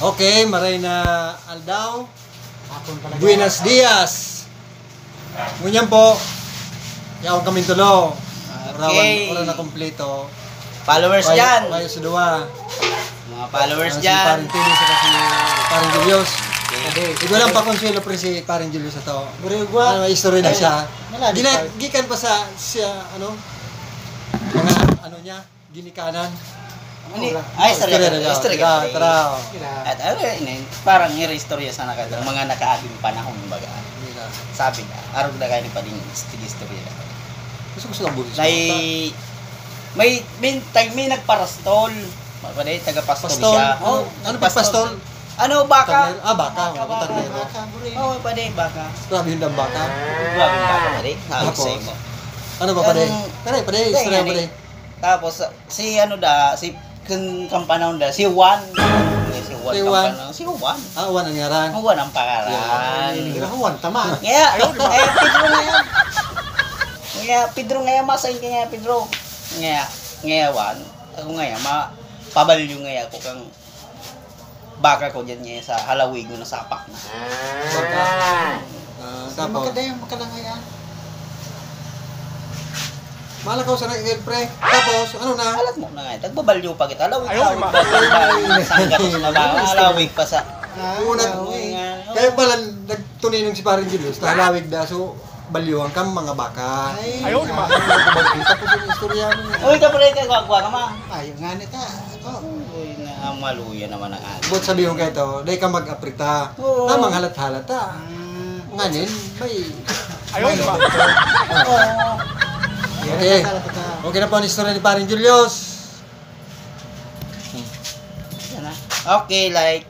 Okay, maray na aldaw. Buenos dias. Ngunyan po. Yaw kami tulo. Okay. Oran na kompleto. Followers dyan. Kayo sa duwa. Mga followers Si dyan. Paring Tini sa kasi Paring Julius. Okay. Ito lang pa konsuelo pre si Paring Julius ato. Burigwa. May history na siya. Maladi pa. Gikan pa sa siya ano mga ano niya ginikanan. History ka. Tara. At parang i-istorya sa mga nakaaging panahon baga. Sabi na, arog na kayo ni pa din istorya. Gusto ng bulis. May nagparastol. Mapaday, taga-pastol siya. Oh, ano pa pastol? Ano, baka? Baka. Wala ko tagero. Oo, paday, baka. Grabe yung baka. Grabe baka, paday. Hawag sa imo. Ano ba paday? Paday, istorya paday. Tapos, si Kampanahon da, si Juan. Si Juan. Si Juan. Ah, Juan ang ngaran. Juan ang pangalan. Juan, tama. Pedro nga yan. Pedro nga yan, masayin ka nga, Pedro. Juan. Ako nga yan, pabalyo nga yan ako kang baka ko dyan nga sa halawig ko na sapak na. Baka. Tapos. Makadayang makalangaya. Malakaw sa nag pre. Tapos, ano na? Alat mo na nga, tagbabalyo pa kita. Halawig pa. Sanggat sa mabanga, halawig pa sa... Kaya pala, nagtuninong si Paring Julius, halawig da, so, balyuhan kang mga baka. Ayaw naman. Tapos yung istorya mo. Uy, kapre ka, gwagwa ka ma. Ayaw nga nita. Uy, maluya naman ang akin. Bot sabihin kayo ito, dahil ka mag-aprita. Oo. Namang halat-halat ha. Nganin, may... Ayaw naman. Okay. Okay na po ang istorya ni Paring Julius. Okay, like,